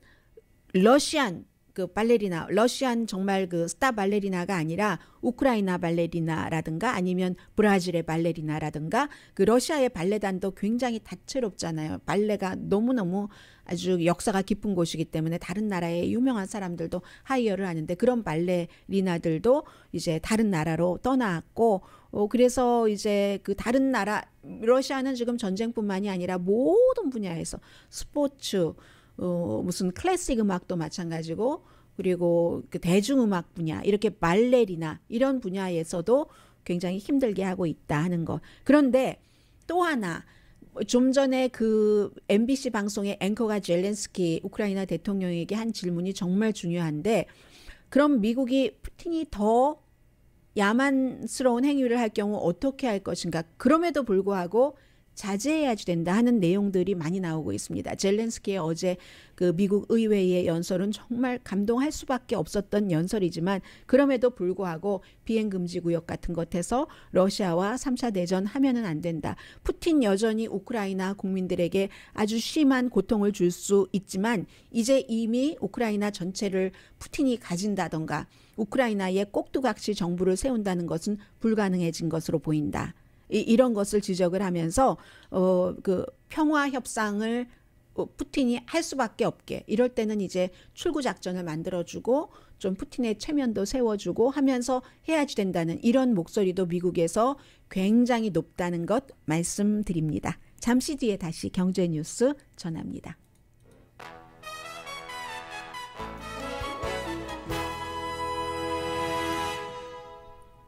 러시안 그 발레리나, 러시안 정말 그 스타 발레리나가 아니라 우크라이나 발레리나라든가 아니면 브라질의 발레리나라든가 그 러시아의 발레단도 굉장히 다채롭잖아요. 발레가 너무너무 아주 역사가 깊은 곳이기 때문에 다른 나라의 유명한 사람들도 하이어를 하는데 그런 발레리나들도 이제 다른 나라로 떠나왔고 그래서 이제 그 다른 나라 러시아는 지금 전쟁뿐만이 아니라 모든 분야에서 스포츠 무슨 클래식 음악도 마찬가지고 그리고 그 대중음악 분야 이렇게 발레리나 이런 분야에서도 굉장히 힘들게 하고 있다 하는 거. 그런데 또 하나 좀 전에 그 MBC 방송의 앵커가 젤렌스키 우크라이나 대통령에게 한 질문이 정말 중요한데 그럼 미국이 푸틴이 더 야만스러운 행위를 할 경우 어떻게 할 것인가. 그럼에도 불구하고 자제해야지 된다 하는 내용들이 많이 나오고 있습니다. 젤렌스키의 어제 그 미국 의회의 연설은 정말 감동할 수밖에 없었던 연설이지만 그럼에도 불구하고 비행금지 구역 같은 것에서 러시아와 3차 대전 하면은 안 된다. 푸틴 여전히 우크라이나 국민들에게 아주 심한 고통을 줄 수 있지만 이제 이미 우크라이나 전체를 푸틴이 가진다던가 우크라이나에 꼭두각시 정부를 세운다는 것은 불가능해진 것으로 보인다. 이런 것을 지적을 하면서 그 평화 협상을 푸틴이 할 수밖에 없게 이럴 때는 이제 출구 작전을 만들어주고 좀 푸틴의 체면도 세워주고 하면서 해야지 된다는 이런 목소리도 미국에서 굉장히 높다는 것 말씀드립니다. 잠시 뒤에 다시 경제 뉴스 전합니다.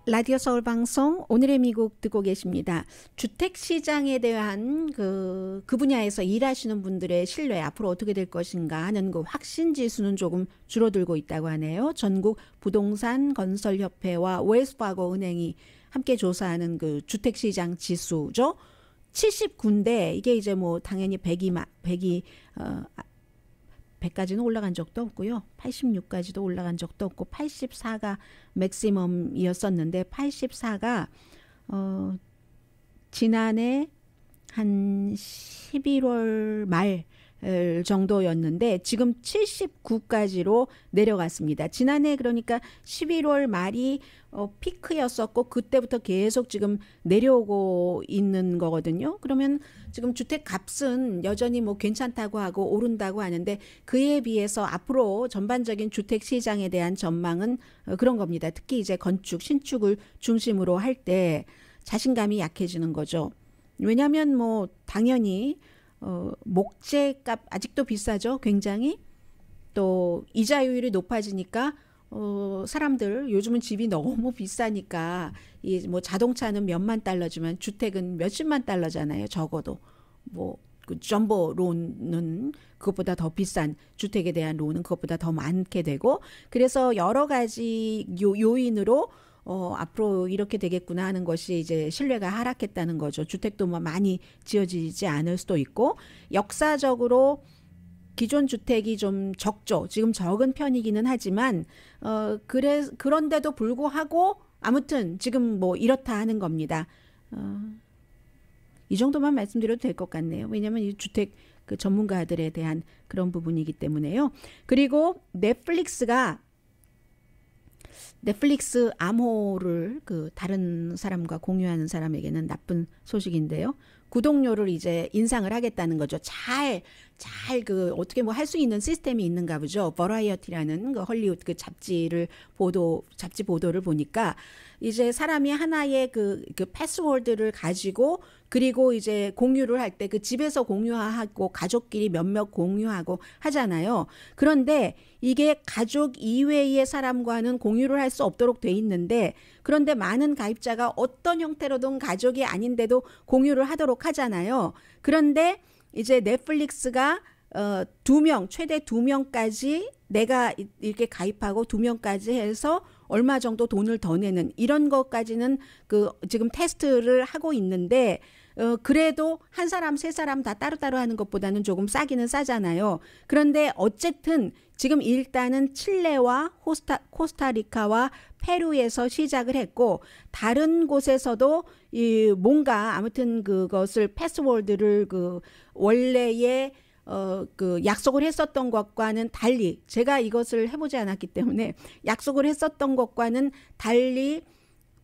라디오 서울 방송 오늘의 미국 듣고 계십니다. 주택 시장에 대한 그 분야에서 일하시는 분들의 신뢰 앞으로 어떻게 될 것인가 하는 그 확신 지수는 조금 줄어들고 있다고 하네요. 전국 부동산 건설 협회와 웰스파고 은행이 함께 조사하는 그 주택 시장 지수죠. 79인데 이게 이제 뭐 당연히 100까지는 올라간 적도 없고요. 86까지도 올라간 적도 없고 84가 맥시멈이었었는데 84가 지난해 한 11월 말 정도였는데 지금 79까지로 내려갔습니다. 지난해 그러니까 11월 말이 피크였었고 그때부터 계속 지금 내려오고 있는 거거든요. 그러면 지금 주택 값은 여전히 뭐 괜찮다고 하고 오른다고 하는데 그에 비해서 앞으로 전반적인 주택 시장에 대한 전망은 그런 겁니다. 특히 이제 건축, 신축을 중심으로 할 때 자신감이 약해지는 거죠. 왜냐하면 뭐 당연히 목재값 아직도 비싸죠. 굉장히. 또 이자율이 높아지니까 사람들 요즘은 집이 너무 비싸니까 이 뭐 자동차는 몇만 달러지만 주택은 몇십만 달러잖아요. 적어도 뭐 그 점보 론은 그것보다 더 비싼 주택에 대한 론은 그것보다 더 많게 되고 그래서 여러 가지 요인으로 앞으로 이렇게 되겠구나 하는 것이 이제 신뢰가 하락했다는 거죠. 주택도 뭐 많이 지어지지 않을 수도 있고 역사적으로 기존 주택이 좀 적죠. 지금 적은 편이기는 하지만 그런데도 불구하고 아무튼 지금 뭐 이렇다 하는 겁니다. 이 정도만 말씀드려도 될 것 같네요. 왜냐하면 이 주택 그 전문가들에 대한 그런 부분이기 때문에요. 그리고 넷플릭스 암호를 그 다른 사람과 공유하는 사람에게는 나쁜 소식인데요. 구독료를 이제 인상을 하겠다는 거죠. 잘 그 어떻게 뭐 할 수 있는 시스템이 있는가 보죠. 버라이어티라는 그 헐리우드 그 잡지 보도를 보니까 이제 사람이 하나의 그 패스워드를 가지고 그리고 이제 공유를 할 때 그 집에서 공유하고 가족끼리 몇몇 공유하고 하잖아요. 그런데 이게 가족 이외의 사람과는 공유를 할 수 없도록 돼 있는데 그런데 많은 가입자가 어떤 형태로든 가족이 아닌데도 공유를 하도록 하잖아요. 그런데 이제 넷플릭스가 2명, 최대 2명까지 내가 이렇게 가입하고 2명까지 해서 얼마 정도 돈을 더 내는 이런 것까지는 그 지금 테스트를 하고 있는데 그래도 한 사람, 세 사람 다 따로따로 하는 것보다는 조금 싸기는 싸잖아요. 그런데 어쨌든 지금 일단은 칠레와 코스타리카와 페루에서 시작을 했고 다른 곳에서도 뭔가 아무튼 그것을 패스워드를 그 원래의 그 약속을 했었던 것과는 달리 제가 이것을 해보지 않았기 때문에 약속을 했었던 것과는 달리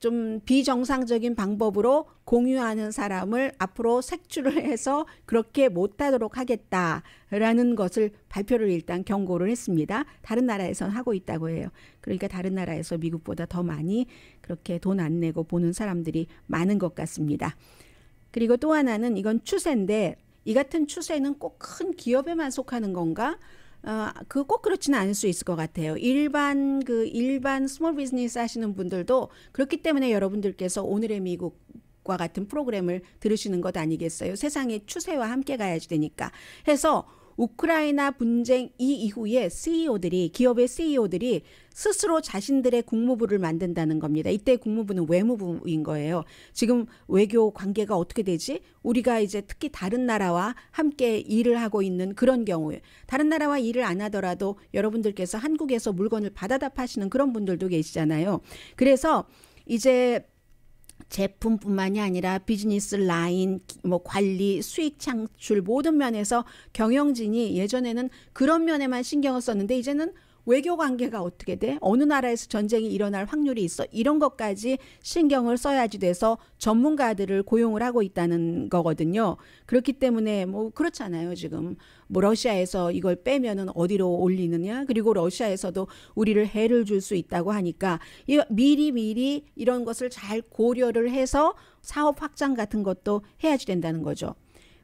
좀 비정상적인 방법으로 공유하는 사람을 앞으로 색출을 해서 그렇게 못하도록 하겠다라는 것을 발표를 일단 경고를 했습니다. 다른 나라에서는 하고 있다고 해요. 그러니까 다른 나라에서 미국보다 더 많이 그렇게 돈 안 내고 보는 사람들이 많은 것 같습니다. 그리고 또 하나는 이건 추세인데 이 같은 추세는 꼭 큰 기업에만 속하는 건가? 그 꼭 그렇지는 않을 수 있을 것 같아요. 일반 스몰 비즈니스 하시는 분들도 그렇기 때문에 여러분들께서 오늘의 미국과 같은 프로그램을 들으시는 것 아니겠어요? 세상의 추세와 함께 가야지 되니까. 해서 우크라이나 분쟁 이후에 기업의 CEO들이 스스로 자신들의 국무부를 만든다는 겁니다. 이때 국무부는 외무부인 거예요. 지금 외교 관계가 어떻게 되지? 우리가 이제 특히 다른 나라와 함께 일을 하고 있는 그런 경우에 다른 나라와 일을 안 하더라도 여러분들께서 한국에서 물건을 받아다 파시는 그런 분들도 계시잖아요. 그래서 이제 제품뿐만이 아니라 비즈니스 라인, 뭐 관리, 수익 창출 모든 면에서 경영진이 예전에는 그런 면에만 신경을 썼는데 이제는 외교 관계가 어떻게 돼? 어느 나라에서 전쟁이 일어날 확률이 있어? 이런 것까지 신경을 써야지 돼서 전문가들을 고용을 하고 있다는 거거든요. 그렇기 때문에 뭐 그렇잖아요. 지금 뭐 러시아에서 이걸 빼면은 어디로 올리느냐? 그리고 러시아에서도 우리를 해를 줄 수 있다고 하니까 미리 이런 것을 잘 고려를 해서 사업 확장 같은 것도 해야지 된다는 거죠.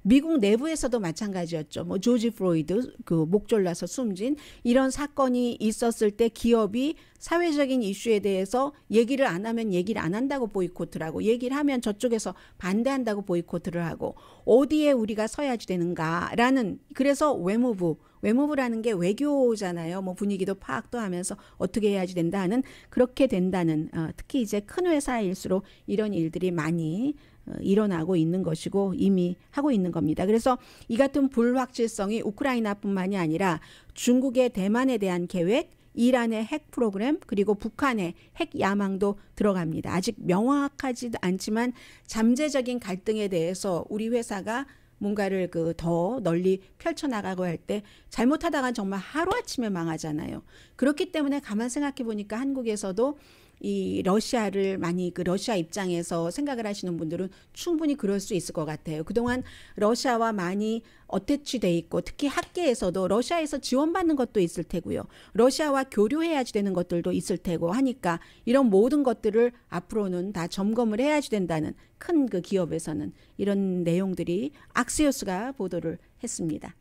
미국 내부에서도 마찬가지였죠. 뭐 조지 플로이드 그 목 졸라서 숨진 이런 사건이 있었을 때 기업이 사회적인 이슈에 대해서 얘기를 안 하면 얘기를 안 한다고 보이콧을 하고 얘기를 하면 저쪽에서 반대한다고 보이콧을 하고 어디에 우리가 서야지 되는가라는 그래서 외무부라는 게 외교잖아요. 뭐 분위기도 파악도 하면서 어떻게 해야지 된다 하는 그렇게 된다는 특히 이제 큰 회사일수록 이런 일들이 많이 일어나고 있는 것이고 이미 하고 있는 겁니다. 그래서 이 같은 불확실성이 우크라이나뿐만이 아니라 중국의 대만에 대한 계획, 이란의 핵 프로그램 그리고 북한의 핵 야망도 들어갑니다. 아직 명확하지도 않지만 잠재적인 갈등에 대해서 우리 회사가 뭔가를 더 널리 펼쳐나가고 할 때 잘못하다가 정말 하루아침에 망하잖아요. 그렇기 때문에 가만 생각해 보니까 한국에서도 이 러시아를 많이 러시아 입장에서 생각을 하시는 분들은 충분히 그럴 수 있을 것 같아요. 그동안 러시아와 많이 어태치돼 있고 특히 학계에서도 러시아에서 지원받는 것도 있을 테고요. 러시아와 교류해야지 되는 것들도 있을 테고 하니까 이런 모든 것들을 앞으로는 다 점검을 해야지 된다는 큰 그 기업에서는 이런 내용들이 악시오스가 보도를 했습니다.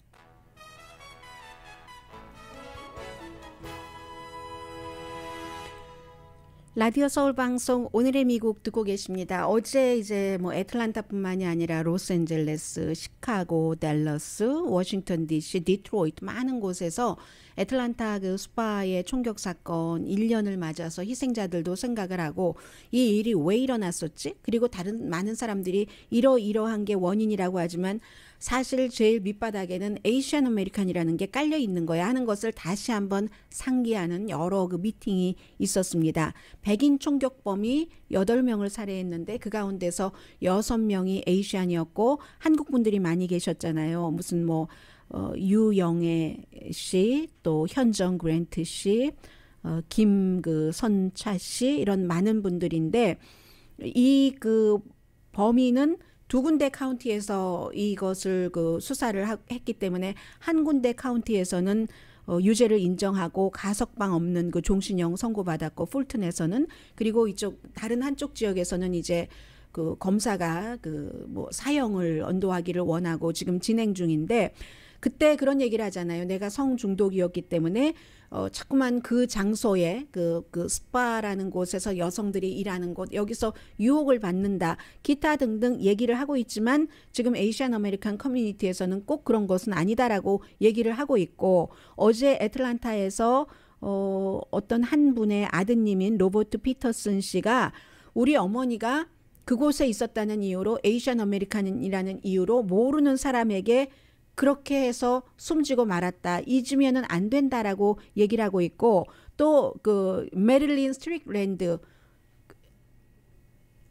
라디오 서울 방송 오늘의 미국 듣고 계십니다. 어제 이제 뭐 애틀란타뿐만이 아니라 로스앤젤레스, 시카고, 댈러스, 워싱턴 DC, 디트로이트 많은 곳에서 애틀란타 그 스파의 총격 사건 1년을 맞아서 희생자들도 생각을 하고 이 일이 왜 일어났었지? 그리고 다른 많은 사람들이 이러이러한 게 원인이라고 하지만 사실 제일 밑바닥에는 에이시안 아메리칸이라는 게 깔려 있는 거야 하는 것을 다시 한번 상기하는 여러 그 미팅이 있었습니다. 백인 총격범이 8명을 살해했는데 그 가운데서 6명이 에이시안이었고 한국 분들이 많이 계셨잖아요. 무슨 뭐 유영애 씨, 또 현정 그랜트 씨, 김선차 씨 이런 많은 분들인데 이 그 범인은 두 군데 카운티에서 이것을 수사를 했기 때문에 한 군데 카운티에서는 유죄를 인정하고 가석방 없는 그 종신형 선고받았고 풀튼에서는 그리고 이쪽 다른 한쪽 지역에서는 이제 그 검사가 뭐 사형을 언도하기를 원하고 지금 진행 중인데 그때 그런 얘기를 하잖아요. 내가 성중독이었기 때문에 자꾸만 그 장소에 그 스파라는 곳에서 여성들이 일하는 곳 여기서 유혹을 받는다. 기타 등등 얘기를 하고 있지만 지금 에이시안 아메리칸 커뮤니티에서는 꼭 그런 것은 아니다라고 얘기를 하고 있고 어제 애틀란타에서 어떤 한 분의 아드님인 로버트 피터슨 씨가 우리 어머니가 그곳에 있었다는 이유로 에이시안 아메리칸이라는 이유로 모르는 사람에게 그렇게 해서 숨지고 말았다. 잊으면은 안 된다라고 얘기를 하고 있고 또 그 메릴린 스트릭랜드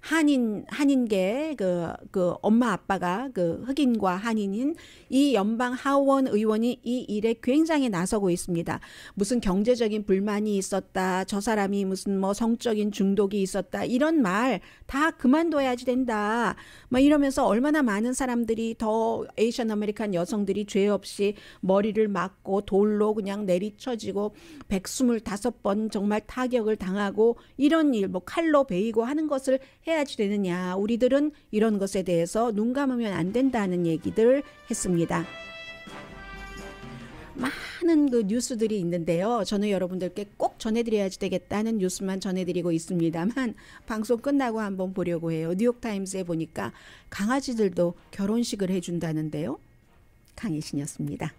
한인계 그 엄마 아빠가 그 흑인과 한인인 이 연방 하원 의원이 이 일에 굉장히 나서고 있습니다. 무슨 경제적인 불만이 있었다. 저 사람이 무슨 뭐 성적인 중독이 있었다. 이런 말 다 그만둬야지 된다. 막 이러면서 얼마나 많은 사람들이 더 에이시안 아메리칸 여성들이 죄 없이 머리를 맞고 돌로 그냥 내리쳐지고 125번 정말 타격을 당하고 이런 일 뭐 칼로 베이고 하는 것을 해야지 되느냐. 우리들은 이런 것에 대해서 눈 감으면 안 된다는 얘기들 했습니다. 많은 그 뉴스들이 있는데요. 저는 여러분들께 꼭 전해드려야지 되겠다는 뉴스만 전해드리고 있습니다만 방송 끝나고 한번 보려고 해요. 뉴욕타임스에 보니까 강아지들도 결혼식을 해준다는데요. 강희신이었습니다.